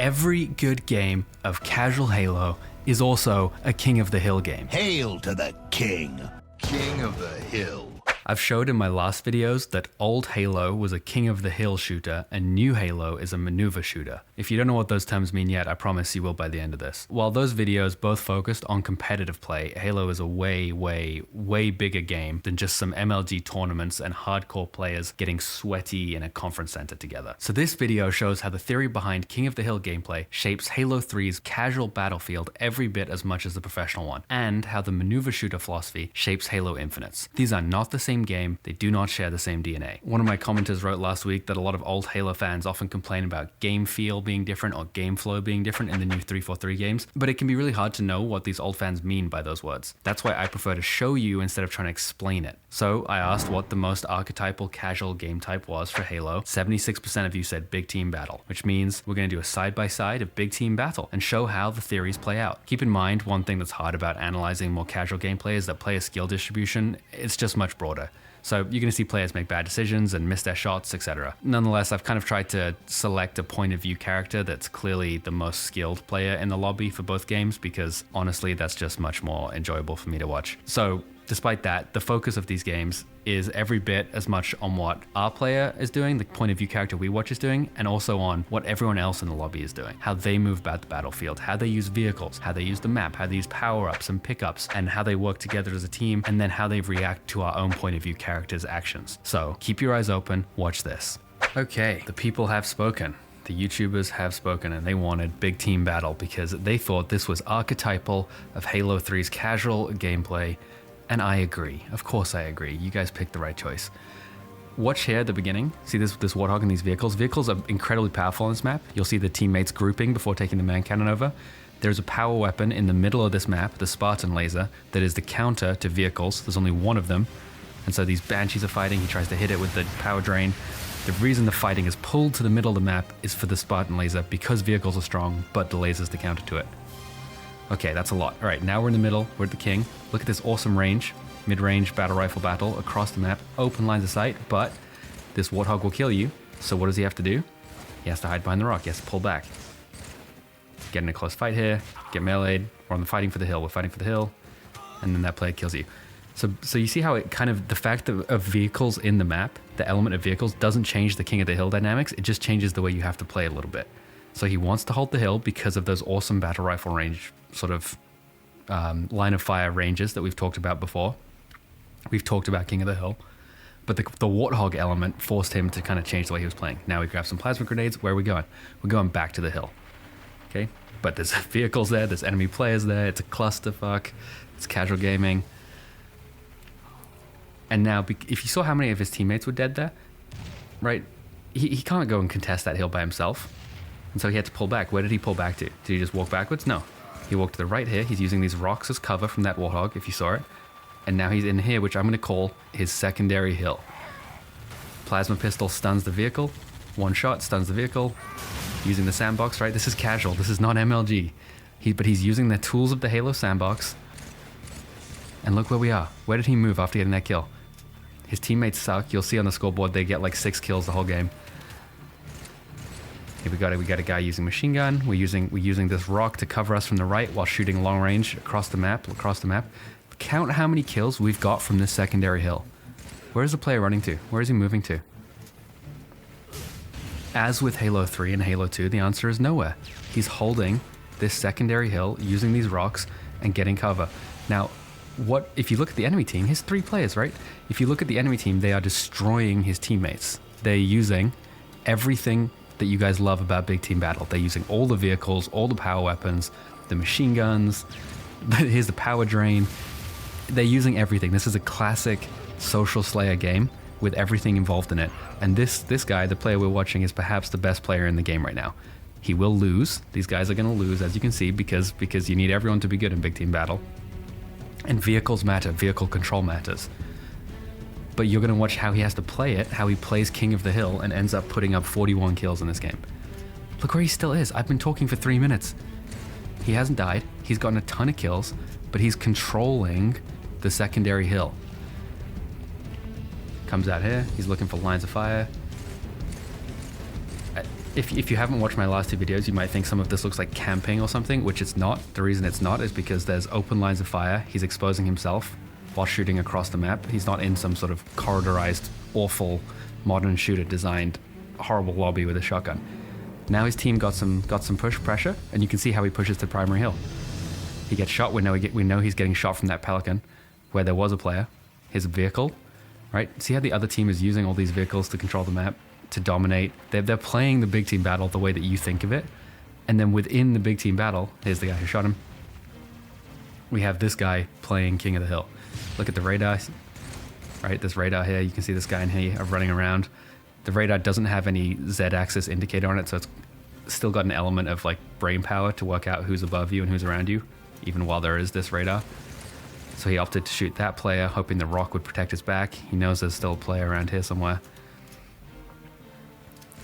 Every good game of casual Halo is also a King of the Hill game. Hail to the king. King of the Hill. I've showed in my last videos that old Halo was a King of the Hill shooter and new Halo is a maneuver shooter. If you don't know what those terms mean yet, I promise you will by the end of this. While those videos both focused on competitive play, Halo is a way bigger game than just some MLG tournaments and hardcore players getting sweaty in a conference center together. So this video shows how the theory behind King of the Hill gameplay shapes Halo 3's casual battlefield every bit as much as the professional one, and how the maneuver shooter philosophy shapes Halo Infinite's. These are not the same game, they do not share the same DNA. One of my commenters wrote last week that a lot of old Halo fans often complain about game feel being different or game flow being different in the new 343 games, but it can be really hard to know what these old fans mean by those words. That's why I prefer to show you instead of trying to explain it. So I asked what the most archetypal casual game type was for Halo. 76% of you said big team battle, which means we're going to do a side-by-side of big team battle and show how the theories play out. Keep in mind, one thing that's hard about analyzing more casual gameplay is that player skill distribution, it's just much broader. So you're going to see players make bad decisions and miss their shots, etc. Nonetheless, I've kind of tried to select a point of view character that's clearly the most skilled player in the lobby for both games, because honestly, that's just much more enjoyable for me to watch. So despite that, the focus of these games is every bit as much on what our player is doing, the point of view character we watch is doing, and also on what everyone else in the lobby is doing, how they move about the battlefield, how they use vehicles, how they use the map, how they use power-ups and pickups, and how they work together as a team, and then how they react to our own point of view character's actions. So keep your eyes open, watch this. Okay, the people have spoken. The YouTubers have spoken, and they wanted big team battle because they thought this was archetypal of Halo 3's casual gameplay. And I agree. Of course I agree. You guys picked the right choice. Watch here at the beginning. See this Warthog and these vehicles? Vehicles are incredibly powerful on this map. You'll see the teammates grouping before taking the man cannon over. There's a power weapon in the middle of this map, the Spartan laser, that is the counter to vehicles. There's only one of them. And so these Banshees are fighting. He tries to hit it with the power drain. The reason the fighting is pulled to the middle of the map is for the Spartan laser, because vehicles are strong, but the laser's the counter to it. Okay, that's a lot. All right, now we're in the middle. We're at the king. Look at this awesome range, mid-range battle rifle battle across the map. Open lines of sight, but this Warthog will kill you. So what does he have to do? He has to hide behind the rock. He has to pull back. Get in a close fight here. Get meleeed. We're on the fighting for the hill. We're fighting for the hill. And then that player kills you. So you see how it kind of, the fact of vehicles in the map, the element of vehicles doesn't change the King of the Hill dynamics. It just changes the way you have to play a little bit. So he wants to hold the hill because of those awesome battle rifle range sort of line of fire ranges that we've talked about before. We've talked about King of the Hill, but the Warthog element forced him to kind of change the way he was playing. Now we grab some plasma grenades. Where are we going? We're going back to the hill. Okay, but there's vehicles there, there's enemy players there, it's a clusterfuck, it's casual gaming. And now, if you saw how many of his teammates were dead there, right, he can't go and contest that hill by himself. And so he had to pull back. Where did he pull back to? Did he just walk backwards? No. He walked to the right here. He's using these rocks as cover from that Warthog, if you saw it. And now he's in here, which I'm going to call his secondary hill. Plasma pistol stuns the vehicle. One shot stuns the vehicle. Using the sandbox, right? This is casual. This is not MLG. But he's using the tools of the Halo sandbox. And look where we are. Where did he move after getting that kill? His teammates suck. You'll see on the scoreboard they get like 6 kills the whole game. Here we got a guy using machine gun. We're using this rock to cover us from the right while shooting long range across the map. Count how many kills we've got from this secondary hill. Where is the player running to? Where is he moving to? As with Halo 3 and Halo 2, the answer is nowhere. He's holding this secondary hill, using these rocks and getting cover. Now, what if you look at the enemy team? His 3 players, right? If you look at the enemy team, they are destroying his teammates. They're using everything that you guys love about big team battle. They're using all the vehicles, all the power weapons, the machine guns. Here's the power drain. They're using everything. This is a classic social slayer game with everything involved in it. And this guy, the player we're watching, is perhaps the best player in the game right now. He will lose. These guys are going to lose, as you can see, because you need everyone to be good in big team battle. And vehicles matter. Vehicle control matters. But you're going to watch how he has to play it, how he plays King of the Hill and ends up putting up 41 kills in this game. Look where he still is. I've been talking for 3 minutes. He hasn't died. He's gotten a ton of kills, but he's controlling the secondary hill. Comes out here. He's looking for lines of fire. If you haven't watched my last two videos, you might think some of this looks like camping or something, which it's not. The reason it's not is because there's open lines of fire. He's exposing himself while shooting across the map. He's not in some sort of corridorized, awful, modern shooter designed horrible lobby with a shotgun. Now his team got some push pressure, and you can see how he pushes to primary hill. He gets shot. We know he's getting shot from that Pelican, where there was a player. His vehicle, right? See how the other team is using all these vehicles to control the map, to dominate. They're playing the big team battle the way that you think of it, and then within the big team battle, here's the guy who shot him. We have this guy playing King of the Hill. Look at the radar, right? This radar here. You can see this guy in here running around. The radar doesn't have any Z-axis indicator on it, so it's still got an element of like brain power to work out who's above you and who's around you, even while there is this radar. So he opted to shoot that player, hoping the rock would protect his back. He knows there's still a player around here somewhere.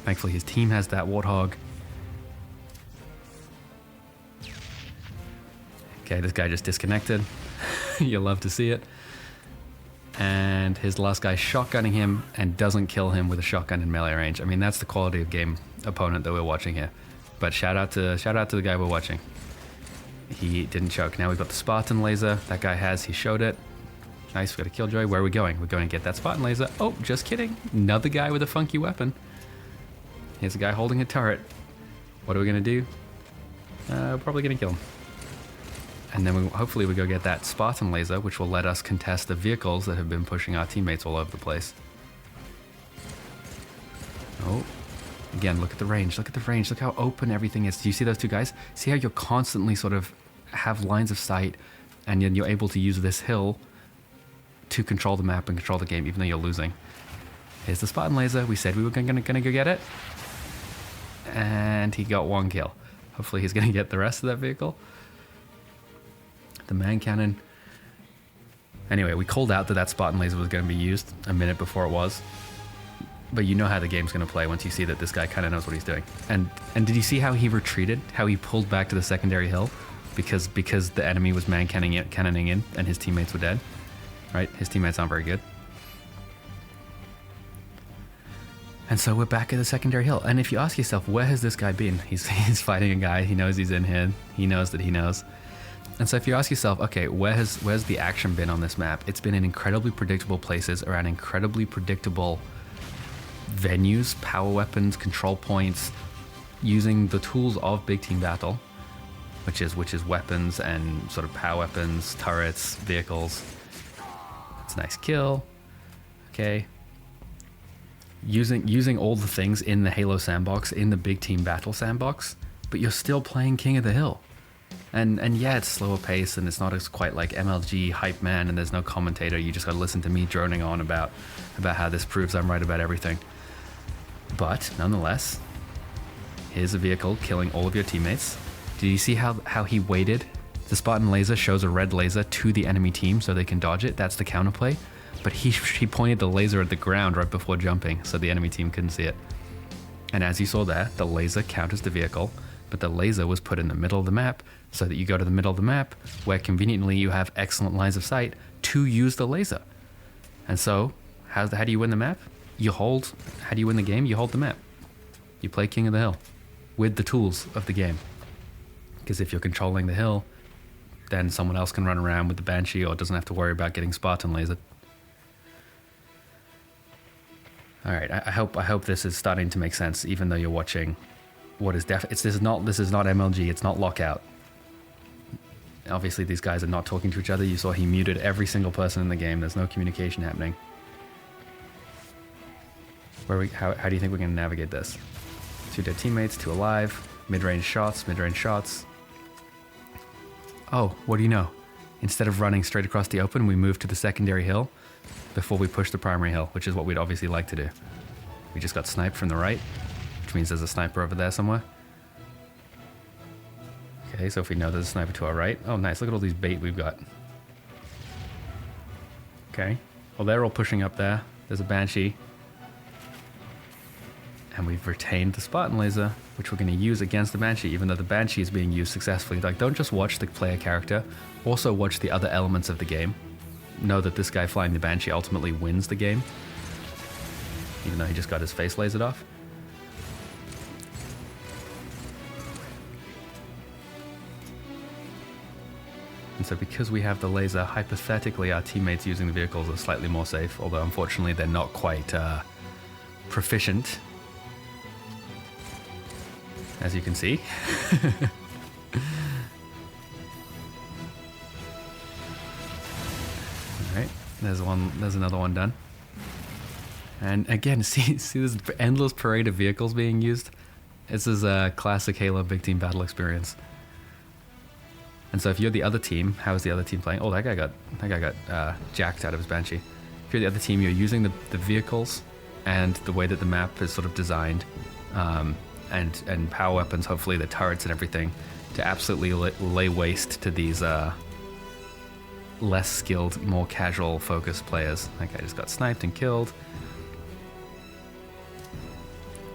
Thankfully his team has that Warthog. Okay, this guy just disconnected. You'll love to see it. And his last guy shotgunning him and doesn't kill him with a shotgun in melee range. I mean, that's the quality of game opponent that we're watching here. But shout out to the guy we're watching. He didn't choke. Now we've got the Spartan laser. That guy he showed it. Nice, we got a killjoy. Where are we going? We're going to get that Spartan laser. Oh, just kidding. Another guy with a funky weapon. Here's a guy holding a turret. What are we going to do? Probably going to kill him. And then hopefully we go get that Spartan laser, which will let us contest the vehicles that have been pushing our teammates all over the place. Oh, again, look at the range. Look at the range. Look how open everything is. Do you see those two guys? See how you're constantly sort of have lines of sight, and then you're able to use this hill to control the map and control the game, even though you're losing. Here's the Spartan laser. We said we were gonna go get it. And he got one kill. Hopefully he's gonna get the rest of that vehicle. The man cannon. Anyway, we called out that Spartan laser was going to be used a minute before it was. But you know how the game's going to play once you see that this guy kind of knows what he's doing. And did you see how he retreated? How he pulled back to the secondary hill? Because the enemy was man cannoning in and his teammates were dead. Right? His teammates aren't very good. And so we're back at the secondary hill. And if you ask yourself, where has this guy been? He's fighting a guy. He knows he's in here. He knows that he knows. And so if you ask yourself, okay, where's the action been on this map? It's been in incredibly predictable places around incredibly predictable venues, power weapons, control points, using the tools of big team battle, which is weapons and sort of power weapons, turrets, vehicles. It's a nice kill. Okay. Using all the things in the Halo sandbox, in the big team battle sandbox, but you're still playing King of the Hill. And yeah, it's slower pace and it's not as quite like MLG hype man, and there's no commentator. You just gotta listen to me droning on about how this proves I'm right about everything. But nonetheless, here's a vehicle killing all of your teammates. Do you see how he waited? The Spartan laser shows a red laser to the enemy team so they can dodge it. That's the counterplay. But he pointed the laser at the ground right before jumping so the enemy team couldn't see it. And as you saw there, the laser counters the vehicle, but the laser was put in the middle of the map so that you go to the middle of the map where conveniently you have excellent lines of sight to use the laser. And so, how do you win the map? How do you win the game? You hold the map. You play King of the Hill with the tools of the game. Because if you're controlling the hill, then someone else can run around with the Banshee or doesn't have to worry about getting Spartan lasered. All right, I hope this is starting to make sense, even though you're watching what is this is not MLG, it's not Lockout. Obviously, these guys are not talking to each other. You saw he muted every single person in the game. There's no communication happening. How do you think we're going to navigate this? 2 dead teammates, 2 alive, mid-range shots. Oh, what do you know? Instead of running straight across the open, we move to the secondary hill before we push the primary hill, which is what we'd obviously like to do. We just got sniped from the right, which means there's a sniper over there somewhere. Okay, so if we know there's a sniper to our right. Oh, nice. Look at all these bait we've got. Okay. Well, they're all pushing up there. There's a Banshee. And we've retained the Spartan laser, which we're going to use against the Banshee, even though the Banshee is being used successfully. Like, don't just watch the player character. Also watch the other elements of the game. Know that this guy flying the Banshee ultimately wins the game, even though he just got his face lasered off. And so because we have the laser, hypothetically our teammates using the vehicles are slightly more safe, although unfortunately they're not quite proficient, as you can see. Alright, there's another one done. And again, see this endless parade of vehicles being used? This is a classic Halo big team battle experience. And so if you're the other team, how is the other team playing? Oh, that guy got jacked out of his Banshee. If you're the other team, you're using the vehicles and the way that the map is sort of designed, and power weapons, hopefully the turrets and everything, to absolutely lay waste to these less skilled, more casual focused players. That guy just got sniped and killed.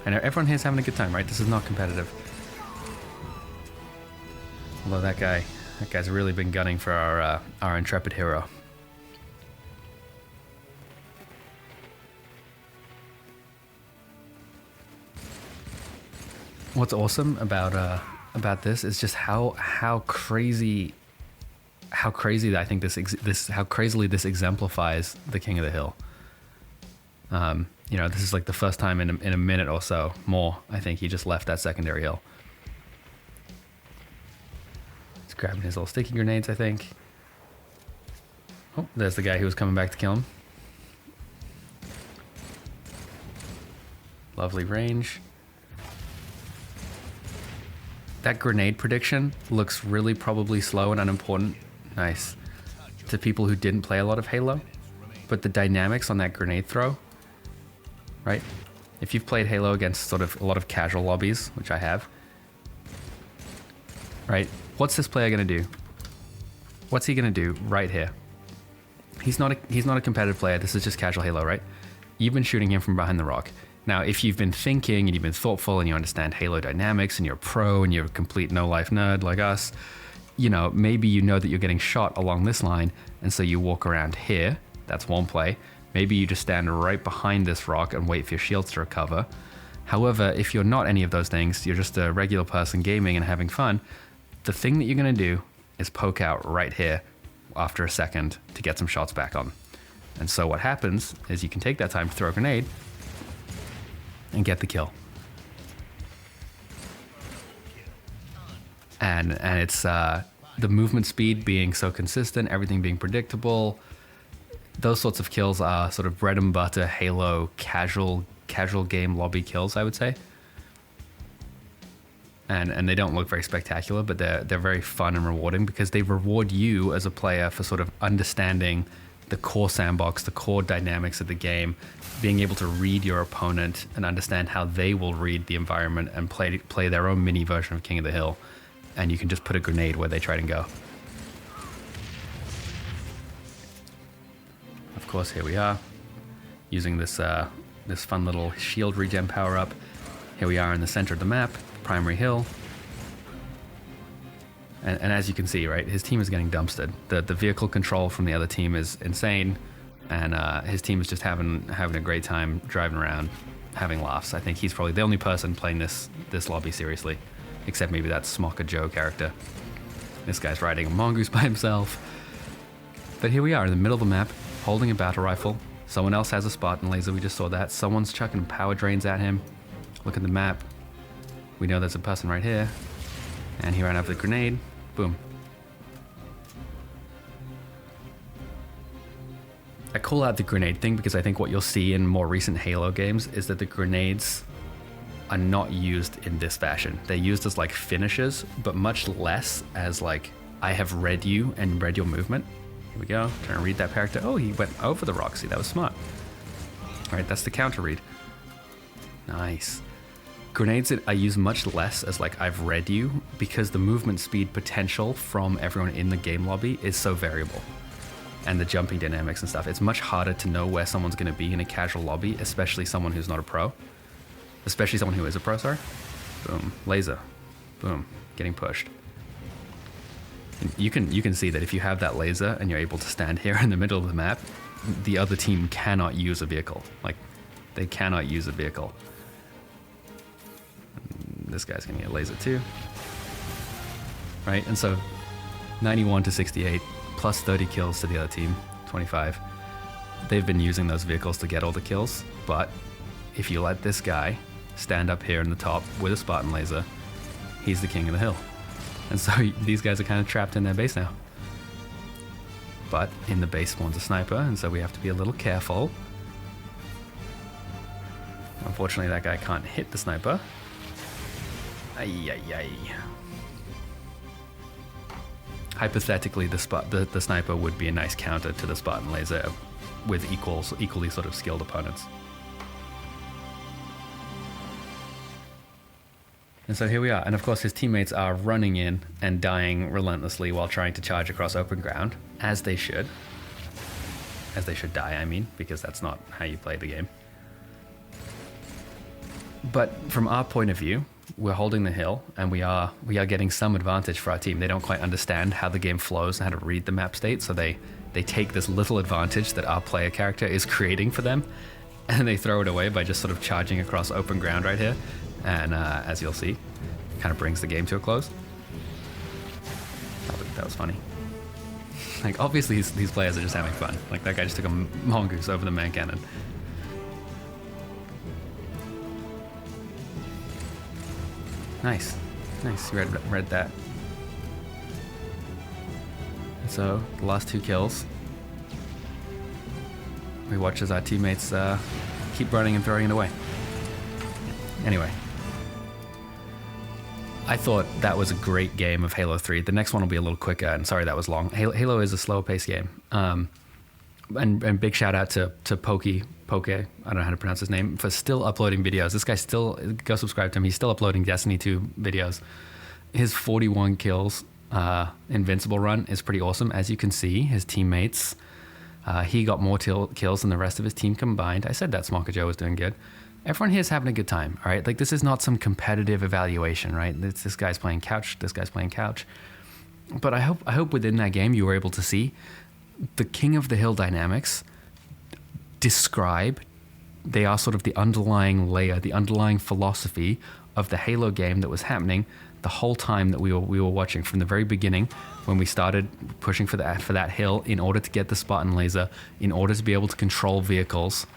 I know everyone here is having a good time, right? This is not competitive. Although that guy's really been gunning for our intrepid hero. What's awesome about this is just how crazy I think how crazily this exemplifies the King of the Hill. You know, this is like the first time in a minute or so more, I think he just left that secondary hill. He's grabbing his little sticky grenades, I think. Oh, there's the guy who was coming back to kill him. Lovely range. That grenade prediction looks really probably slow and unimportant. Nice. To people who didn't play a lot of Halo. But the dynamics on that grenade throw, right? If you've played Halo against sort of a lot of casual lobbies, which I have, right? What's this player gonna do? What's he gonna do right here? He's not a competitive player. This is just casual Halo, right? You've been shooting him from behind the rock. Now, if you've been thinking and you've been thoughtful and you understand Halo dynamics and you're a pro and you're a complete no-life nerd like us, you know, maybe you know that you're getting shot along this line, and so you walk around here. That's one play. Maybe you just stand right behind this rock and wait for your shields to recover. However, if you're not any of those things, you're just a regular person gaming and having fun, the thing that you're gonna do is poke out right here after a second to get some shots back on. And so what happens is you can take that time to throw a grenade and get the kill. And it's the movement speed being so consistent, everything being predictable. Those sorts of kills are sort of bread and butter Halo casual game lobby kills, I would say. And they don't look very spectacular, but they're very fun and rewarding because they reward you as a player for sort of understanding the core sandbox, the core dynamics of the game, being able to read your opponent and understand how they will read the environment and play their own mini version of King of the Hill. And you can just put a grenade where they try to go. Of course, here we are, using this fun little shield regen power up. Here we are in the center of the map, primary hill. And as you can see, right, his team is getting dumpstered. The vehicle control from the other team is insane, and his team is just having a great time driving around, having laughs. I think he's probably the only person playing this lobby seriously, except maybe that Smocker Joe character. This guy's riding a mongoose by himself. But here we are in the middle of the map, holding a battle rifle. Someone else has a Spartan laser, we just saw that. Someone's chucking power drains at him. Look at the map. We know there's a person right here. And he ran out with a grenade. Boom. I call out the grenade thing because I think what you'll see in more recent Halo games is that the grenades are not used in this fashion. They're used as like finishers, but much less as like, I have read you and read your movement. Here we go, trying to read that character. Oh, he went over the rock, see, that was smart. All right, that's the counter read. Nice. Grenades I use much less as like, I've read you, because the movement speed potential from everyone in the game lobby is so variable. And the jumping dynamics and stuff. It's much harder to know where someone's gonna be in a casual lobby, especially someone who's not a pro. Especially someone who is a pro, sorry. Boom, laser. Boom, getting pushed. And you can see that if you have that laser and you're able to stand here in the middle of the map, the other team cannot use a vehicle. Like, they cannot use a vehicle. And this guy's gonna get laser too. Right, and so 91 to 68, plus 30 kills to the other team, 25. They've been using those vehicles to get all the kills, but if you let this guy stand up here in the top with a Spartan laser, he's the king of the hill. And so these guys are kind of trapped in their base now. But in the base spawns a sniper, and so we have to be a little careful. Unfortunately, that guy can't hit the sniper. Ay, ay, ay. Hypothetically, the sniper would be a nice counter to the Spartan laser with equally sort of skilled opponents. And so here we are, and of course his teammates are running in and dying relentlessly while trying to charge across open ground, as they should. As they should die, I mean, because that's not how you play the game. But from our point of view, we're holding the hill, and we are getting some advantage for our team. They don't quite understand how the game flows and how to read the map state, so they take this little advantage that our player character is creating for them, and they throw it away by just sort of charging across open ground right here. And as you'll see, kind of brings the game to a close. That was funny. Like, obviously these players are just having fun. Like, that guy just took a mongoose over the man cannon. Nice, nice. You read that. And so the last 2 kills, we watch as our teammates keep running and throwing it away. Anyway, I thought that was a great game of Halo 3. The next one will be a little quicker, and sorry that was long. Halo is a slower paced game. And big shout out to Poke, I don't know how to pronounce his name, for still uploading videos. This guy still, go subscribe to him. He's still uploading Destiny 2 videos. His 41 kills Invincible run is pretty awesome. As you can see, his teammates, he got more kills than the rest of his team combined. I said that Smoker Joe was doing good. Everyone here is having a good time, all right? Like, this is not some competitive evaluation, right? This guy's playing couch, this guy's playing couch. But I hope within that game you were able to see the King of the Hill dynamics describe, they are sort of the underlying layer, the underlying philosophy of the Halo game that was happening the whole time that we were watching, from the very beginning when we started pushing for that hill in order to get the Spartan laser, in order to be able to control vehicles,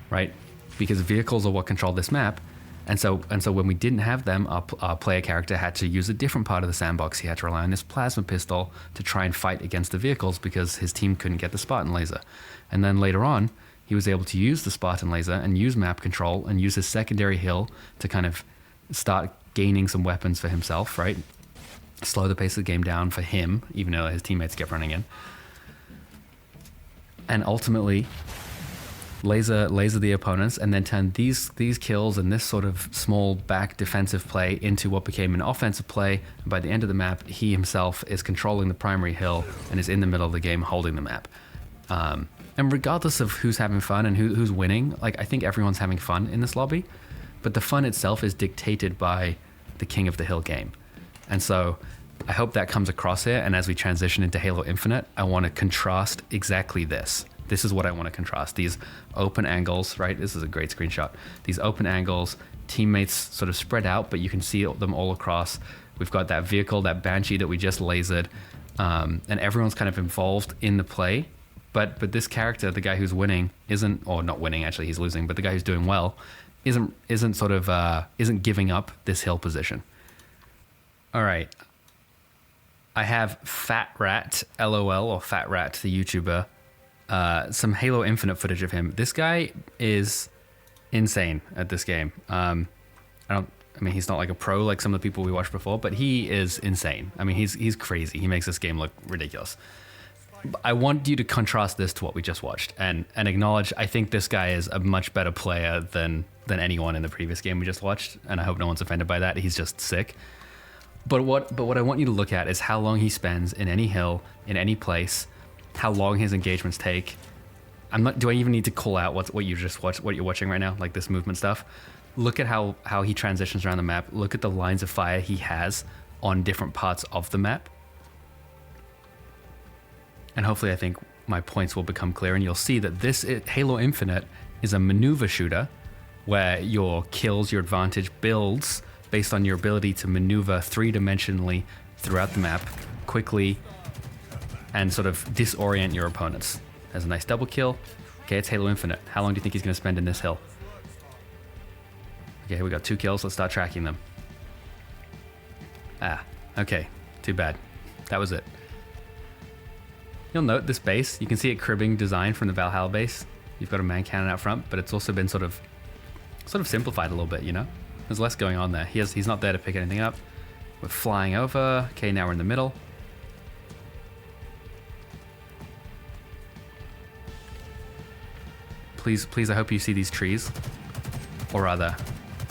right? Because vehicles are what control this map. And so when we didn't have them, our player character had to use a different part of the sandbox. He had to rely on this plasma pistol to try and fight against the vehicles because his team couldn't get the Spartan laser. And then later on, he was able to use the Spartan laser and use map control and use his secondary hill to kind of start gaining some weapons for himself, right? Slow the pace of the game down for him, even though his teammates kept running in. And ultimately, laser the opponents, and then turn these kills and this sort of small back defensive play into what became an offensive play. And by the end of the map, he himself is controlling the primary hill and is in the middle of the game holding the map. And regardless of who's having fun and who's winning, like, I think everyone's having fun in this lobby, but the fun itself is dictated by the King of the Hill game. And so I hope that comes across here, and as we transition into Halo Infinite, I want to contrast exactly this. This is what I want to contrast. These open angles, right? This is a great screenshot. These open angles, teammates sort of spread out, but you can see them all across. We've got that vehicle, that Banshee that we just lasered, and everyone's kind of involved in the play. But this character, the guy who's winning, isn't, or not winning, actually, he's losing, but the guy who's doing well isn't giving up this hill position. All right. I have Fat Rat, LOL, or Fat Rat, the YouTuber, some Halo Infinite footage of him. This guy is insane at this game. I mean, he's not like a pro like some of the people we watched before, but he is insane. I mean, he's crazy. He makes this game look ridiculous. I want you to contrast this to what we just watched and acknowledge, I think this guy is a much better player than anyone in the previous game we just watched, and I hope no one's offended by that. He's just sick. But what I want you to look at is how long he spends in any hill, in any place, how long his engagements take. Do I even need to call out what you just watched, what you're watching right now, like this movement stuff? Look at how he transitions around the map. Look at the lines of fire he has on different parts of the map. And hopefully I think my points will become clear, and you'll see that Halo Infinite is a maneuver shooter where your kills, your advantage builds based on your ability to maneuver 3-dimensionally throughout the map quickly and sort of disorient your opponents. There's a nice double kill. Okay, it's Halo Infinite. How long do you think he's going to spend in this hill? Okay, we got 2 kills. Let's start tracking them. Ah, okay. Too bad. That was it. You'll note this base. You can see it cribbing design from the Valhalla base. You've got a man cannon out front, but it's also been sort of simplified a little bit, you know? There's less going on there. He's not there to pick anything up. We're flying over. Okay, now we're in the middle. Please, I hope you see these trees. Or rather,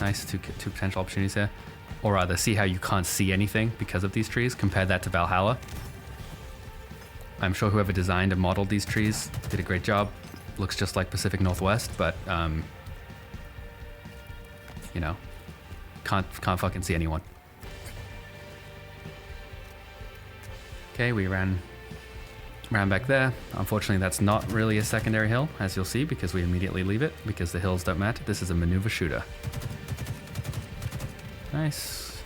nice, two potential opportunities here. Or rather, see how you can't see anything because of these trees. Compare that to Valhalla. I'm sure whoever designed and modeled these trees did a great job. Looks just like Pacific Northwest, but you know, can't fucking see anyone. Okay, we ran back there. Unfortunately, that's not really a secondary hill, as you'll see, because we immediately leave it, because the hills don't matter. This is a maneuver shooter. Nice.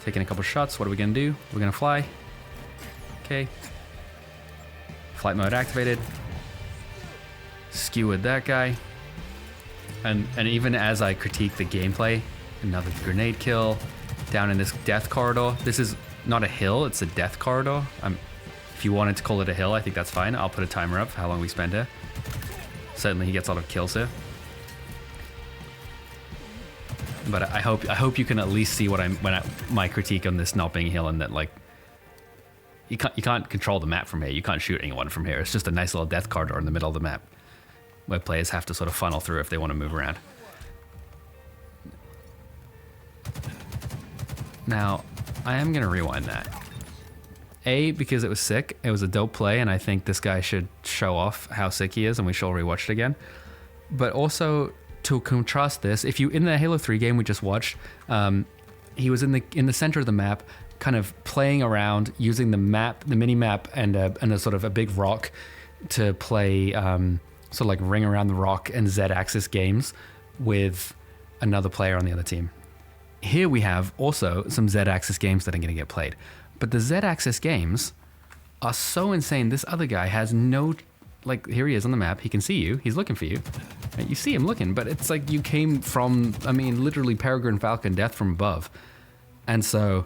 Taking a couple shots. What are we gonna do? We're gonna fly. Okay. Flight mode activated. Skewered that guy. And even as I critique the gameplay, another grenade kill down in this death corridor. This is not a hill, it's a death corridor. If you wanted to call it a hill, I think that's fine. I'll put a timer up for how long we spend here. Certainly he gets a lot of kills here. But I hope you can at least see what my critique on this not being a hill, and that like you can't control the map from here. You can't shoot anyone from here. It's just a nice little death corridor in the middle of the map where players have to sort of funnel through if they want to move around. Now, I am going to rewind that. A, because it was sick. It was a dope play, and I think this guy should show off how sick he is, and we shall rewatch it again. But also, to contrast this, if you, in the Halo 3 game we just watched, he was in the center of the map, kind of playing around, using the map, the mini map, and a sort of a big rock to play sort of like ring around the rock and Z-axis games with another player on the other team. Here we have also some Z-axis games that are going to get played. But the Z-axis games are so insane. This other guy has no, like, here he is on the map. He can see you. He's looking for you. You see him looking, but it's like you came from, I mean, literally Peregrine Falcon, death from above. And so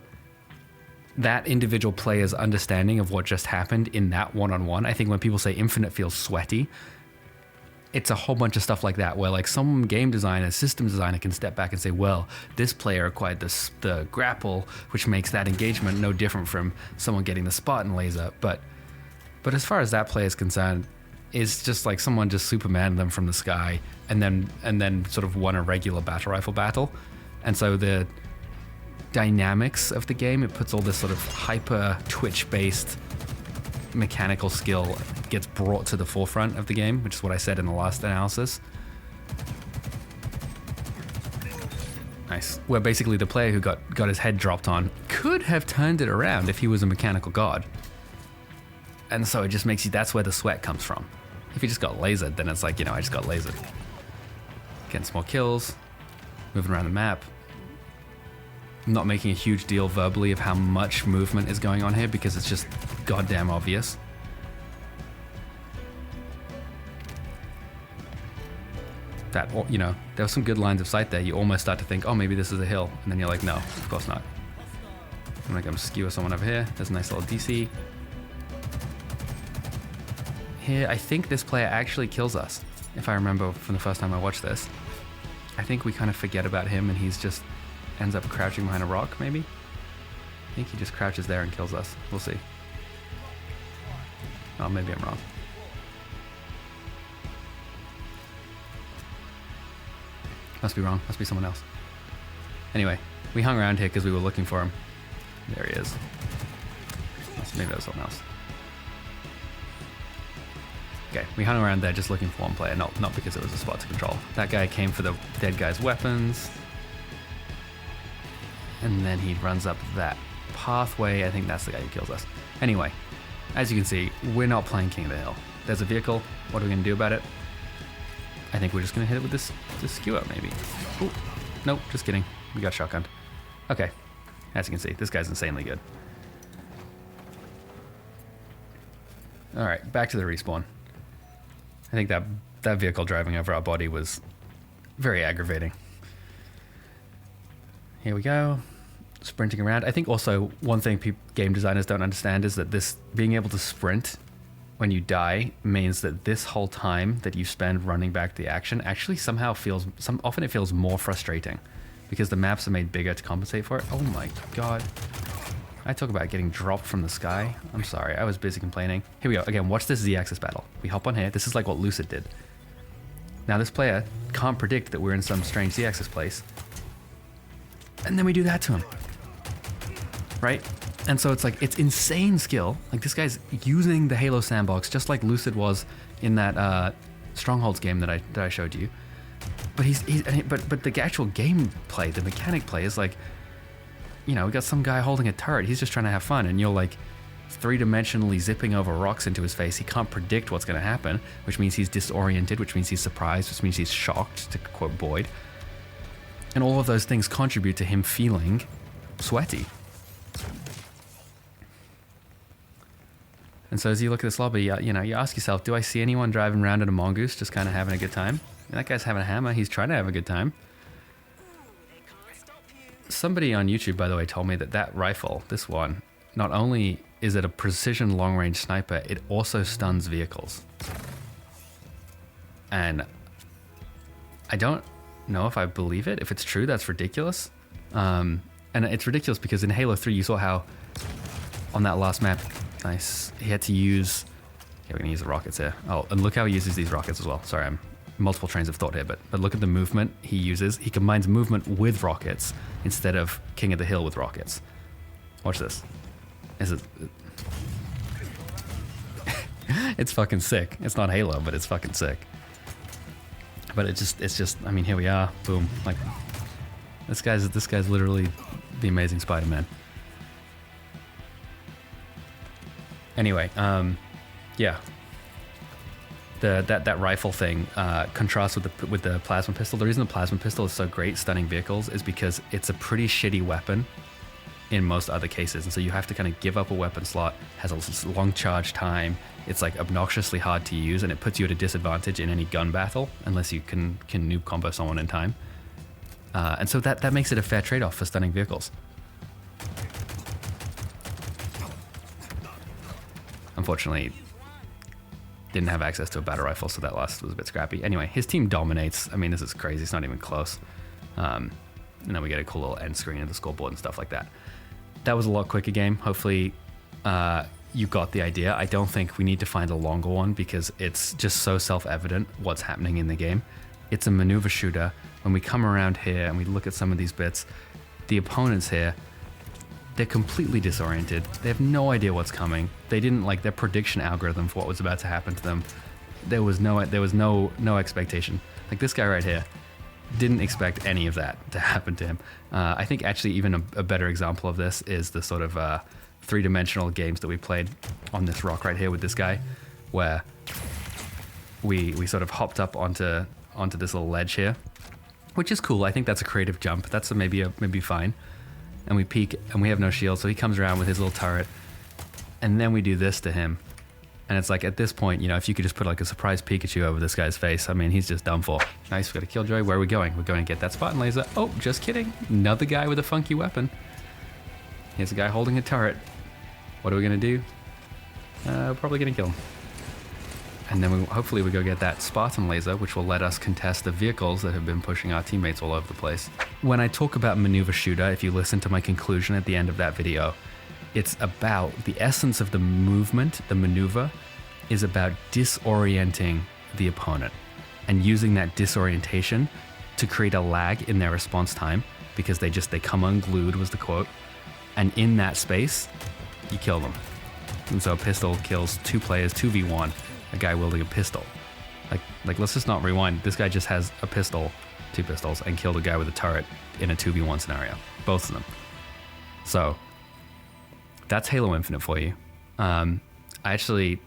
that individual player's understanding of what just happened in that one-on-one, I think when people say Infinite feels sweaty, it's a whole bunch of stuff like that where like some game designer, system designer can step back and say, well, this player acquired the grapple, which makes that engagement no different from someone getting the Spartan laser. But as far as that player is concerned, it's just like someone just Supermaned them from the sky and then sort of won a regular battle rifle battle. And so the dynamics of the game, it puts all this sort of hyper twitch based mechanical skill gets brought to the forefront of the game, which is what I said in the last analysis. Nice. Where basically the player who got his head dropped on could have turned it around if he was a mechanical god. And so it just makes you, that's where the sweat comes from. If you just got lasered, then it's like, you know, I just got lasered. Getting some more kills, moving around the map. I'm not making a huge deal verbally of how much movement is going on here because it's just goddamn obvious. That, you know, there were some good lines of sight there. You almost start to think, oh, maybe this is a hill. And then you're like, no, of course not. I'm gonna go skewer someone over here. There's a nice little DC. Here, I think this player actually kills us. If I remember from the first time I watched this. I think we kind of forget about him and he's just ends up crouching behind a rock, maybe? I think he just crouches there and kills us. We'll see. Oh, maybe I'm wrong. Must be wrong. Must be someone else. Anyway, we hung around here because we were looking for him. There he is. Maybe that was someone else. Okay, we hung around there just looking for one player, not because it was a spot to control. That guy came for the dead guy's weapons. And then he runs up that pathway. I think that's the guy who kills us. Anyway, as you can see, we're not playing King of the Hill. There's a vehicle. What are we going to do about it? I think we're just going to hit it with this skewer, maybe. Ooh, nope, just kidding. We got shotgunned. Okay, as you can see, this guy's insanely good. All right, back to the respawn. I think that vehicle driving over our body was very aggravating. Here we go, sprinting around. I think also one thing game designers don't understand is that this being able to sprint when you die means that this whole time that you spend running back the action actually somehow often it feels more frustrating because the maps are made bigger to compensate for it. Oh my god. I talk about getting dropped from the sky. I'm sorry, I was busy complaining. Here we go. Again, watch this Z-axis battle. We hop on here. This is like what Lucid did. Now this player can't predict that we're in some strange Z-axis place. And then we do that to him. Right? And so it's like, it's insane skill. Like this guy's using the Halo sandbox just like Lucid was in that Strongholds game that I showed you. But but the actual gameplay, the mechanic play is like, you know, we got some guy holding a turret. He's just trying to have fun, and you're like three-dimensionally zipping over rocks into his face. He can't predict what's going to happen, which means he's disoriented, which means he's surprised, which means he's shocked, to quote Boyd. And all of those things contribute to him feeling sweaty. And so as you look at this lobby, you know, you ask yourself, do I see anyone driving around in a mongoose just kind of having a good time? And that guy's having a hammer. He's trying to have a good time. Somebody on YouTube, by the way, told me that rifle, this one, not only is it a precision long-range sniper, it also stuns vehicles. And I don't know if I believe it. If it's true, that's ridiculous. And it's ridiculous because in Halo 3, you saw how on that last map, nice, he had to use... Okay, we're going to use the rockets here. Oh, and look how he uses these rockets as well. Sorry, I'm multiple trains of thought here, but look at the movement he uses. He combines movement with rockets instead of King of the Hill with rockets. Watch this. It's fucking sick. It's not Halo, but it's fucking sick. But it's just, I mean, here we are, boom. Like, this guy's literally the Amazing Spider-Man. Anyway, yeah. That rifle thing contrasts with the plasma pistol. The reason the plasma pistol is so great stunning vehicles is because it's a pretty shitty weapon in most other cases, and so you have to kind of give up a weapon slot. Has a long charge time. It's like obnoxiously hard to use, and it puts you at a disadvantage in any gun battle unless you can noob combo someone in time. And so that makes it a fair trade-off for stunning vehicles. Unfortunately, didn't have access to a battle rifle, so that last was a bit scrappy. Anyway, his team dominates. I mean, this is crazy. It's not even close. And then we get a cool little end screen of the scoreboard and stuff like that. That was a lot quicker game. Hopefully, you got the idea. I don't think we need to find a longer one because it's just so self-evident what's happening in the game. It's a maneuver shooter. When we come around here and we look at some of these bits, the opponents here, they're completely disoriented. They have no idea what's coming. They didn't like their prediction algorithm for what was about to happen to them. There was no expectation. Like this guy right here didn't expect any of that to happen to him. I think actually even a better example of this is the sort of three-dimensional games that we played on this rock right here with this guy, where we sort of hopped up onto this little ledge here, which is cool. I think that's a creative jump. That's maybe fine. And we peek, and we have no shield, so he comes around with his little turret, and then we do this to him. And it's like, at this point, you know, if you could just put like a surprise Pikachu over this guy's face, I mean, he's just done for. Nice, we got a Killjoy. Where are we going? We're going to get that Spartan laser. Oh, just kidding. Another guy with a funky weapon. Here's a guy holding a turret. What are we going to do? Probably going to kill him. And then hopefully we go get that Spartan laser, which will let us contest the vehicles that have been pushing our teammates all over the place. When I talk about maneuver shooter, if you listen to my conclusion at the end of that video, it's about the essence of the movement, the maneuver, is about disorienting the opponent and using that disorientation to create a lag in their response time because they come unglued was the quote. And in that space, you kill them. And so a pistol kills two players, 2v1. A guy wielding a pistol. Like let's just not rewind. This guy just has a pistol, two pistols, and killed a guy with a turret in a 2v1 scenario. Both of them. So that's Halo Infinite for you. I actually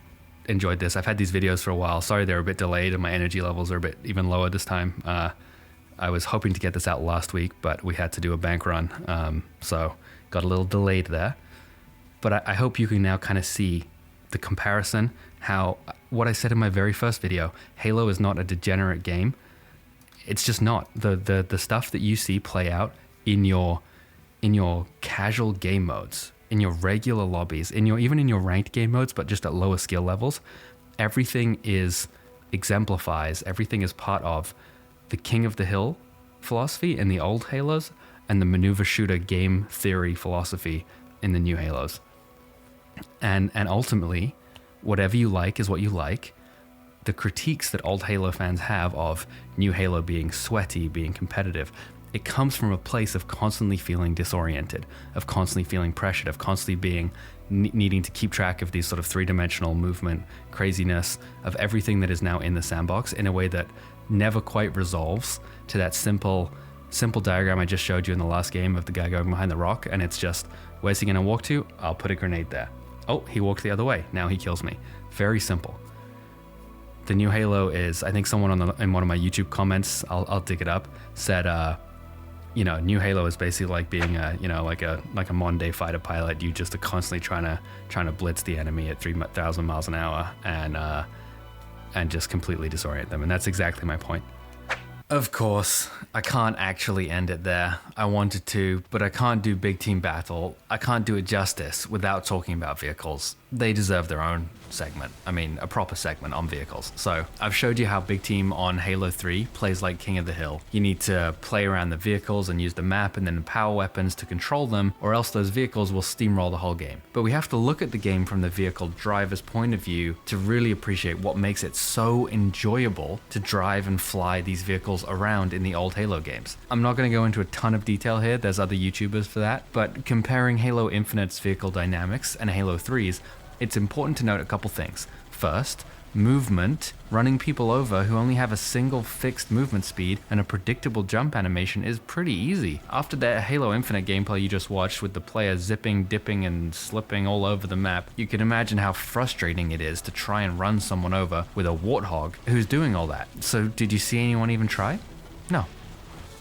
enjoyed this. I've had these videos for a while. Sorry they're a bit delayed and my energy levels are a bit even lower this time. I was hoping to get this out last week, but we had to do a bank run. So got a little delayed there. But I hope you can now kind of see the comparison, how what I said in my very first video, Halo is not a degenerate game. It's just not. The stuff that you see play out in your casual game modes, in your regular lobbies, even in your ranked game modes, but just at lower skill levels, everything exemplifies, everything is part of the King of the Hill philosophy in the old Halos and the maneuver shooter game theory philosophy in the new Halos. And ultimately, whatever you like is what you like. The critiques that old Halo fans have of new Halo being sweaty, being competitive, it comes from a place of constantly feeling disoriented, of constantly feeling pressured, of constantly being needing to keep track of these sort of three-dimensional movement craziness of everything that is now in the sandbox in a way that never quite resolves to that simple diagram I just showed you in the last game of the guy going behind the rock, and it's just, where's he gonna walk to? I'll put a grenade there. Oh, he walked the other way. Now he kills me. Very simple. The new Halo is, I think someone in one of my YouTube comments, I'll dig it up, said, new Halo is basically like being like a modern day fighter pilot. You just are constantly trying to blitz the enemy at 3,000 miles an hour and just completely disorient them. And that's exactly my point. Of course, I can't actually end it there. I wanted to, but I can't do big team battle. I can't do it justice without talking about vehicles. They deserve their own segment. I mean, a proper segment on vehicles. So I've showed you how big team on Halo 3 plays like King of the Hill. You need to play around the vehicles and use the map and then power weapons to control them, or else those vehicles will steamroll the whole game. But we have to look at the game from the vehicle driver's point of view to really appreciate what makes it so enjoyable to drive and fly these vehicles around in the old Halo games. I'm not going to go into a ton of detail here, there's other YouTubers for that, but comparing Halo Infinite's vehicle dynamics and Halo 3's, it's important to note a couple things. First, movement, running people over who only have a single fixed movement speed and a predictable jump animation is pretty easy. After that Halo Infinite gameplay you just watched with the player zipping, dipping, and slipping all over the map, you can imagine how frustrating it is to try and run someone over with a warthog who's doing all that. So did you see anyone even try? No.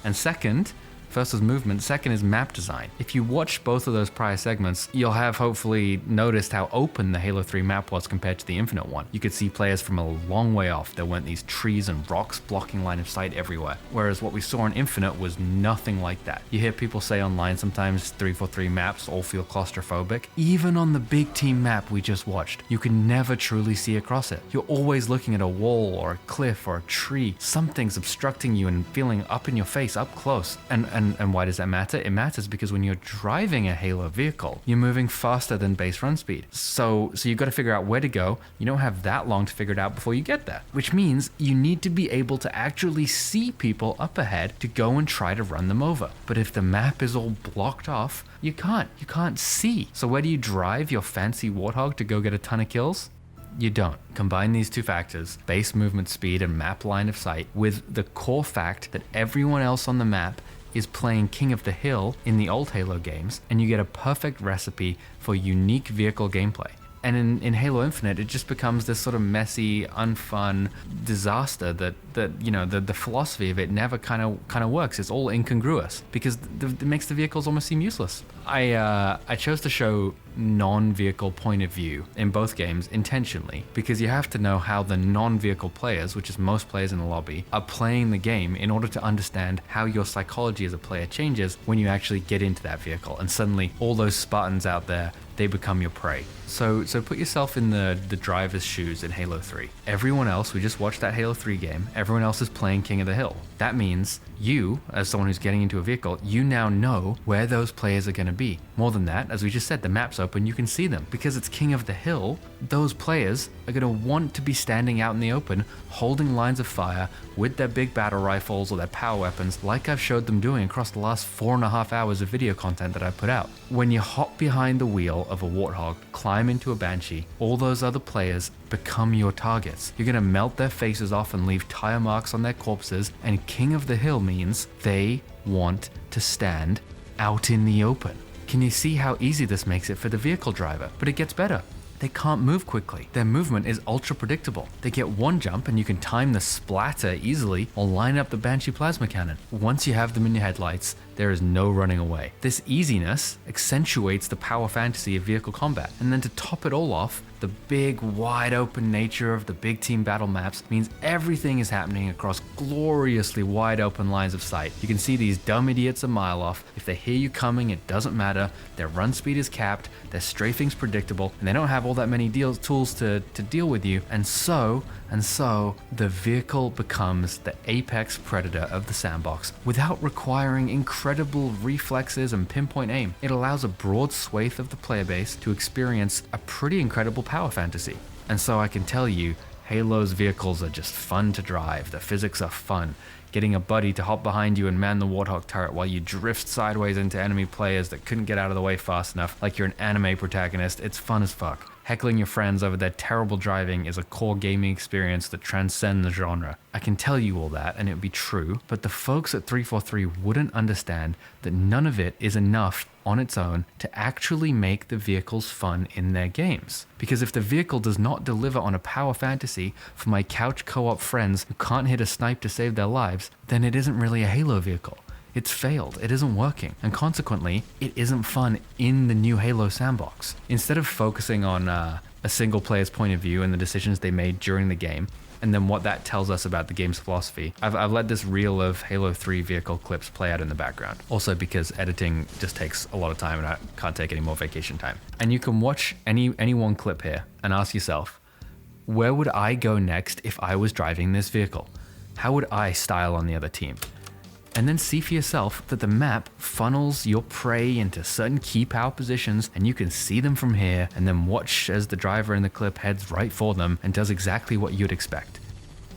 And second, first is movement, second is map design. If you watch both of those prior segments, you'll have hopefully noticed how open the Halo 3 map was compared to the Infinite one. You could see players from a long way off. There weren't these trees and rocks blocking line of sight everywhere. Whereas what we saw in Infinite was nothing like that. You hear people say online sometimes 343 maps all feel claustrophobic. Even on the big team map we just watched, you can never truly see across it. You're always looking at a wall or a cliff or a tree. Something's obstructing you and feeling up in your face, up close. And why does that matter? It matters because when you're driving a Halo vehicle, you're moving faster than base run speed. So you've got to figure out where to go. You don't have that long to figure it out before you get there, which means you need to be able to actually see people up ahead to go and try to run them over. But if the map is all blocked off, you can't see. So where do you drive your fancy Warthog to go get a ton of kills? You don't. Combine these two factors, base movement speed and map line of sight, with the core fact that everyone else on the map is playing King of the Hill in the old Halo games, and you get a perfect recipe for unique vehicle gameplay. And in Halo Infinite, it just becomes this sort of messy, unfun disaster that the philosophy of it never kind of works. It's all incongruous because it makes the vehicles almost seem useless. I chose to show non-vehicle point of view in both games intentionally because you have to know how the non-vehicle players, which is most players in the lobby, are playing the game in order to understand how your psychology as a player changes when you actually get into that vehicle and suddenly all those Spartans out there, they become your prey. So put yourself in the driver's shoes in Halo 3. Everyone else, we just watched that Halo 3 game, everyone else is playing King of the Hill. That means you, as someone who's getting into a vehicle, you now know where those players are going to be. More than that, as we just said, the map's open, you can see them. Because it's King of the Hill, those players are going to want to be standing out in the open, holding lines of fire with their big battle rifles or their power weapons, like I've showed them doing across the last 4.5 hours of video content that I've put out. When you hop behind the wheel of a Warthog, climb into a Banshee, all those other players become your targets. You're going to melt their faces off and leave tire marks on their corpses, and King of the Hill means they want to stand out in the open. Can you see how easy this makes it for the vehicle driver? But it gets better. They can't move quickly. Their movement is ultra predictable. They get one jump and you can time the splatter easily or line up the Banshee plasma cannon. Once you have them in your headlights, there is no running away. This easiness accentuates the power fantasy of vehicle combat. And then to top it all off, the big wide open nature of the big team battle maps means everything is happening across gloriously wide open lines of sight. You can see these dumb idiots a mile off. If they hear you coming, it doesn't matter. Their run speed is capped, their strafing's predictable, and they don't have all that many tools to deal with you. And so the vehicle becomes the apex predator of the sandbox without requiring incredible reflexes and pinpoint aim. It allows a broad swathe of the player base to experience a pretty incredible power fantasy. And so I can tell you, Halo's vehicles are just fun to drive. The physics are fun. Getting a buddy to hop behind you and man the Warthog turret while you drift sideways into enemy players that couldn't get out of the way fast enough, like you're an anime protagonist, it's fun as fuck. Heckling your friends over their terrible driving is a core gaming experience that transcends the genre. I can tell you all that, and it would be true, but the folks at 343 wouldn't understand that none of it is enough on its own to actually make the vehicles fun in their games. Because if the vehicle does not deliver on a power fantasy for my couch co-op friends who can't hit a snipe to save their lives, then it isn't really a Halo vehicle. It's failed, it isn't working, and consequently, it isn't fun in the new Halo sandbox. Instead of focusing on a single player's point of view and the decisions they made during the game, and then what that tells us about the game's philosophy, I've let this reel of Halo 3 vehicle clips play out in the background. Also because editing just takes a lot of time and I can't take any more vacation time. And you can watch any one clip here and ask yourself, where would I go next if I was driving this vehicle? How would I style on the other team? And then see for yourself that the map funnels your prey into certain key power positions and you can see them from here, and then watch as the driver in the clip heads right for them and does exactly what you'd expect.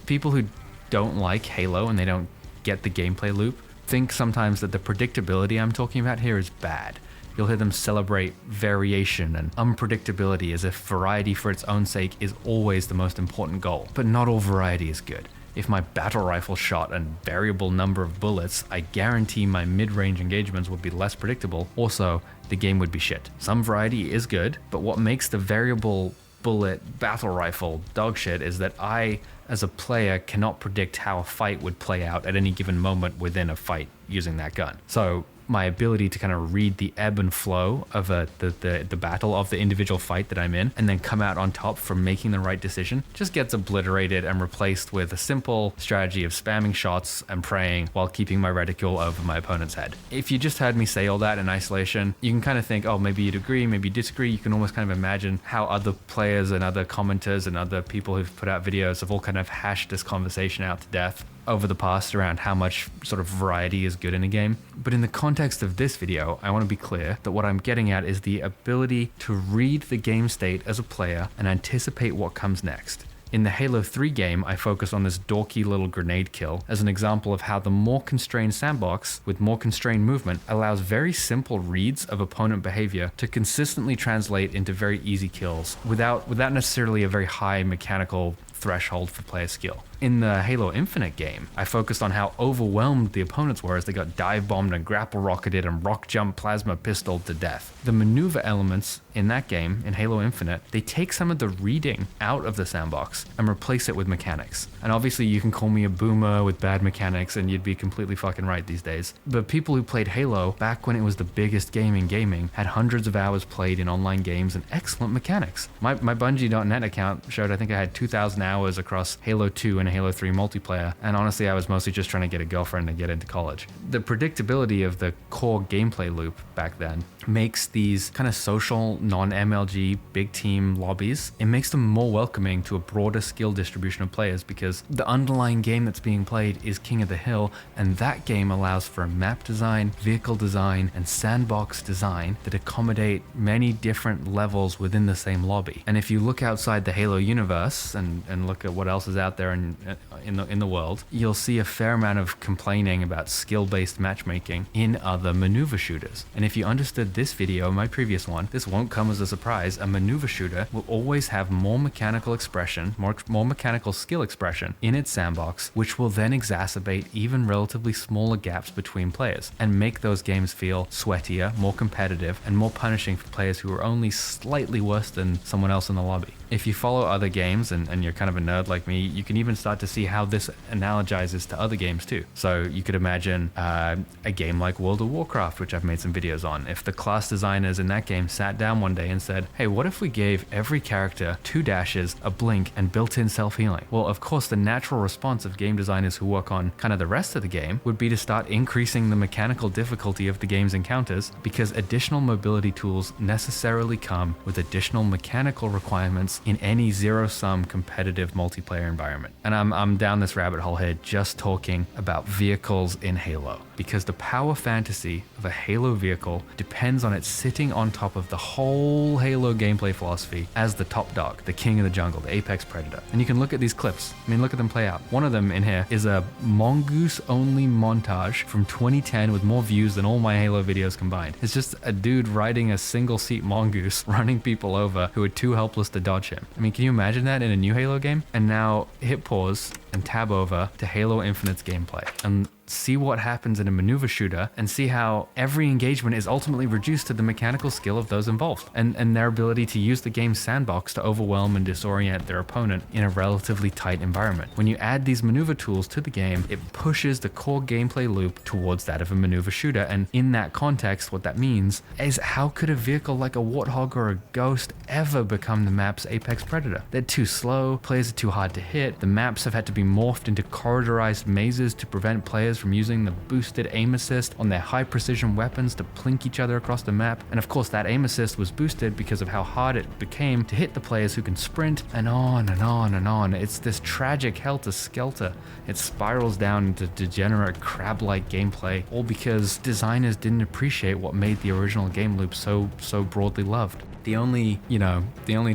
People who don't like Halo and they don't get the gameplay loop think sometimes that the predictability I'm talking about here is bad. You'll hear them celebrate variation and unpredictability as if variety for its own sake is always the most important goal. But not all variety is good. If my battle rifle shot a variable number of bullets, I guarantee my mid-range engagements would be less predictable. Also, the game would be shit. Some variety is good, but what makes the variable bullet battle rifle dog shit is that I, as a player, cannot predict how a fight would play out at any given moment within a fight using that gun. So my ability to kind of read the ebb and flow of the battle of the individual fight that I'm in and then come out on top from making the right decision just gets obliterated and replaced with a simple strategy of spamming shots and praying while keeping my reticule over my opponent's head. If you just heard me say all that in isolation, you can kind of think, oh, maybe you'd agree, maybe you disagree. You can almost kind of imagine how other players and other commenters and other people who've put out videos have all kind of hashed this conversation out to death over the past around how much sort of variety is good in a game. But in the context of this video, I want to be clear that what I'm getting at is the ability to read the game state as a player and anticipate what comes next. In the Halo 3 game, I focus on this dorky little grenade kill as an example of how the more constrained sandbox with more constrained movement allows very simple reads of opponent behavior to consistently translate into very easy kills without necessarily a very high mechanical threshold for player skill. In the Halo Infinite game, I focused on how overwhelmed the opponents were as they got dive bombed and grapple rocketed and rock jump plasma pistoled to death. The maneuver elements in that game, in Halo Infinite, they take some of the reading out of the sandbox and replace it with mechanics. And obviously you can call me a boomer with bad mechanics and you'd be completely fucking right these days. But people who played Halo back when it was the biggest game in gaming had hundreds of hours played in online games and excellent mechanics. My Bungie.net account showed I think I had 2,000 hours across Halo 2 and Halo 3 multiplayer, and honestly I was mostly just trying to get a girlfriend and get into college. The predictability of the core gameplay loop back then makes these kind of social, non-MLG, big team lobbies, it makes them more welcoming to a broader skill distribution of players because the underlying game that's being played is King of the Hill, and that game allows for a map design, vehicle design, and sandbox design that accommodate many different levels within the same lobby. And if you look outside the Halo universe and look at what else is out there in the world, you'll see a fair amount of complaining about skill-based matchmaking in other maneuver shooters. And if you understood this video, my previous one, this won't come as a surprise. A maneuver shooter will always have more mechanical expression, more mechanical skill expression in its sandbox, which will then exacerbate even relatively smaller gaps between players and make those games feel sweatier, more competitive, and more punishing for players who are only slightly worse than someone else in the lobby. If you follow other games and you're kind kind of a nerd like me, you can even start to see how this analogizes to other games too. So you could imagine a game like World of Warcraft, which I've made some videos on. If the class designers in that game sat down one day and said, hey, what if we gave every character 2 dashes, a blink, and built-in self-healing? Well, of course, the natural response of game designers who work on kind of the rest of the game would be to start increasing the mechanical difficulty of the game's encounters, because additional mobility tools necessarily come with additional mechanical requirements in any zero-sum competitive multiplayer environment. And I'm down this rabbit hole here just talking about vehicles in Halo, because the power fantasy of a Halo vehicle depends on it sitting on top of the whole Halo gameplay philosophy as the top dog, the king of the jungle, the apex predator. And you can look at these clips. I mean, look at them play out. One of them in here is a mongoose-only montage from 2010 with more views than all my Halo videos combined. It's just a dude riding a single-seat mongoose, running people over who are too helpless to dodge him. I mean, can you imagine that in a new Halo game? And now hit pause and tab over to Halo Infinite's gameplay and see what happens in a maneuver shooter, and see how every engagement is ultimately reduced to the mechanical skill of those involved and their ability to use the game's sandbox to overwhelm and disorient their opponent in a relatively tight environment. When you add these maneuver tools to the game, it pushes the core gameplay loop towards that of a maneuver shooter. And in that context, what that means is, how could a vehicle like a Warthog or a Ghost ever become the map's apex predator? They're too slow, players are too hard to hit, the maps have had to be morphed into corridorized mazes to prevent players from using the boosted aim assist on their high precision weapons to plink each other across the map. And of course, that aim assist was boosted because of how hard it became to hit the players who can sprint, and on and on and on. It's this tragic helter-skelter. It spirals down into degenerate crab-like gameplay, all because designers didn't appreciate what made the original game loop so broadly loved. The only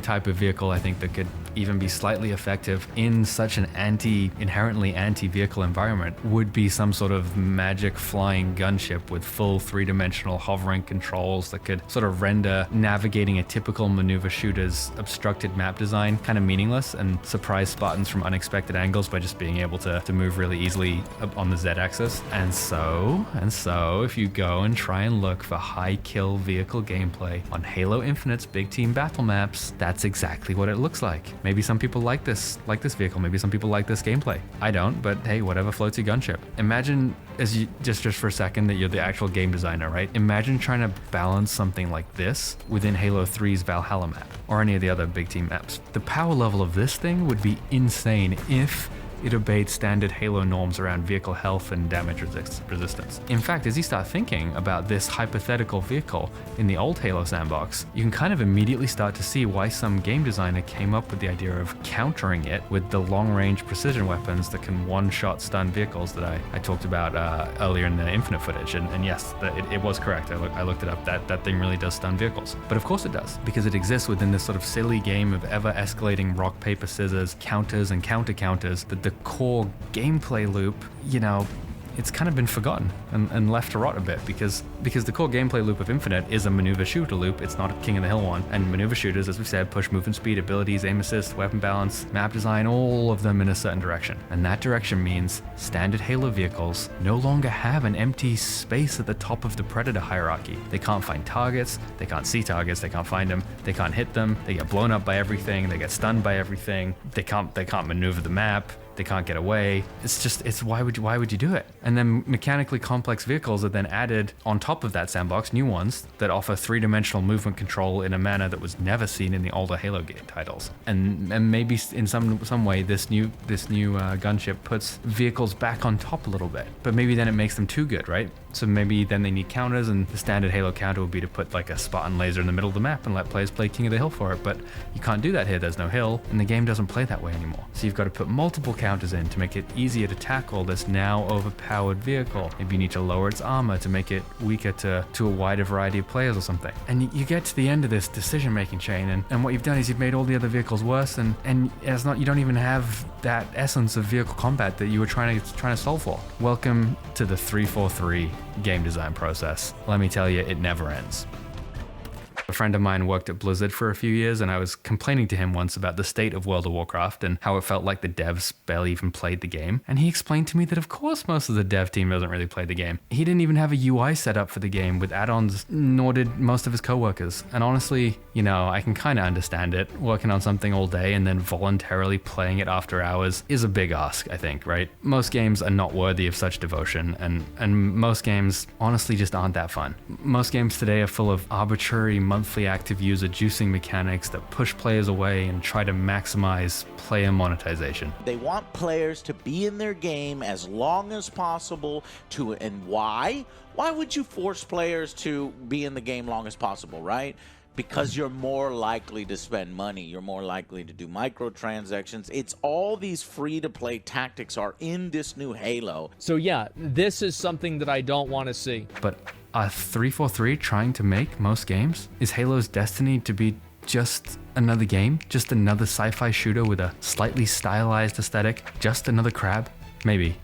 type of vehicle I think that could even be slightly effective in such an inherently anti-vehicle environment would be some sort of magic flying gunship with full 3-dimensional hovering controls that could sort of render navigating a typical maneuver shooter's obstructed map design kind of meaningless, and surprise Spartans from unexpected angles by just being able to move really easily on the Z-axis. And so, if you go and try and look for high kill vehicle gameplay on Halo Infinite's big team battle maps, that's exactly what it looks like. Maybe some people like this vehicle, maybe some people like this gameplay. I don't, but hey, whatever floats your gunship. Imagine, as you just for a second, that you're the actual game designer, right? Imagine trying to balance something like this within Halo 3's Valhalla map, or any of the other big team maps. The power level of this thing would be insane if it obeyed standard Halo norms around vehicle health and damage resistance. In fact, as you start thinking about this hypothetical vehicle in the old Halo sandbox, you can kind of immediately start to see why some game designer came up with the idea of countering it with the long-range precision weapons that can one-shot stun vehicles that I talked about earlier in the Infinite footage. And yes, it was correct. I looked it up. That thing really does stun vehicles. But of course it does, because it exists within this sort of silly game of ever-escalating rock, paper, scissors, counters and counter-counters, that the core gameplay loop, it's kind of been forgotten and left to rot a bit, because the core gameplay loop of Infinite is a maneuver shooter loop. It's not a King of the Hill one. And maneuver shooters, as we said, push movement speed, abilities, aim assist, weapon balance, map design, all of them in a certain direction. And that direction means standard Halo vehicles no longer have an empty space at the top of the Predator hierarchy. They can't find targets, they can't see targets, they can't find them, they can't hit them, they get blown up by everything, they get stunned by everything, they can't maneuver the map, they can't get away. It's why would you do it? And then mechanically complex vehicles are then added on top of that sandbox, new ones that offer 3-dimensional movement control in a manner that was never seen in the older Halo game titles. And maybe in some way this new gunship puts vehicles back on top a little bit, but maybe then it makes them too good, right? So maybe then they need counters, and the standard Halo counter would be to put like a Spartan laser in the middle of the map and let players play King of the Hill for it. But you can't do that here. There's no hill, and the game doesn't play that way anymore. So you've got to put multiple counters in to make it easier to tackle this now overpowered vehicle. Maybe you need to lower its armor to make it weaker to a wider variety of players or something. And you get to the end of this decision-making chain, and what you've done is you've made all the other vehicles worse, and it's not, you don't even have that essence of vehicle combat that you were trying to solve for. Welcome to the 343 game design process. Let me tell you, it never ends. A friend of mine worked at Blizzard for a few years, and I was complaining to him once about the state of World of Warcraft and how it felt like the devs barely even played the game. And he explained to me that of course most of the dev team doesn't really play the game. He didn't even have a UI set up for the game with add-ons, nor did most of his coworkers. And honestly, you know, I can kind of understand it. Working on something all day and then voluntarily playing it after hours is a big ask, I think, right? Most games are not worthy of such devotion, and most games honestly just aren't that fun. Most games today are full of arbitrary monthly active user juicing mechanics that push players away and try to maximize player monetization. They want players to be in their game as long as possible and why? Why would you force players to be in the game long as possible, right? Because you're more likely to spend money, you're more likely to do microtransactions. It's all these free-to-play tactics are in this new Halo. So yeah, this is something that I don't want to see. But are 343 trying to make most games? Is Halo's destiny to be just another game? Just another sci-fi shooter with a slightly stylized aesthetic? Just another crab? Maybe.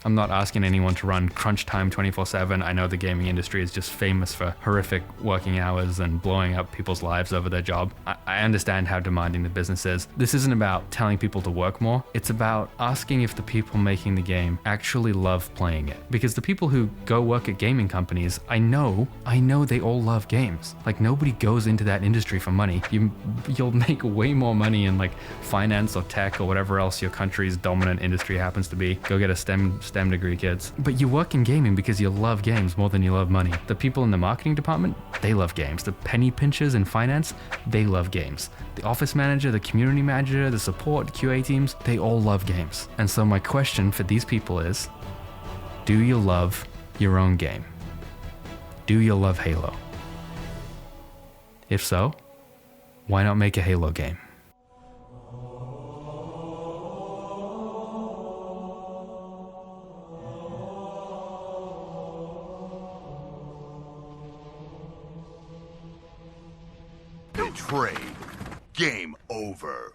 I'm not asking anyone to run crunch time 24/7. I know the gaming industry is just famous for horrific working hours and blowing up people's lives over their job. I understand how demanding the business is. This isn't about telling people to work more. It's about asking if the people making the game actually love playing it. Because the people who go work at gaming companies, I know they all love games. Like, nobody goes into that industry for money. You'll make way more money in like finance or tech or whatever else your country's dominant industry happens to be. Go get a STEM degree, kids. But you work in gaming because you love games more than you love money. The people in the marketing department, they love games. The penny pinchers in finance, they love games. The office manager, the community manager, the support, QA teams, they all love games. And so my question for these people is, do you love your own game? Do you love Halo? If so, why not make a Halo game? Betrayed. Game over.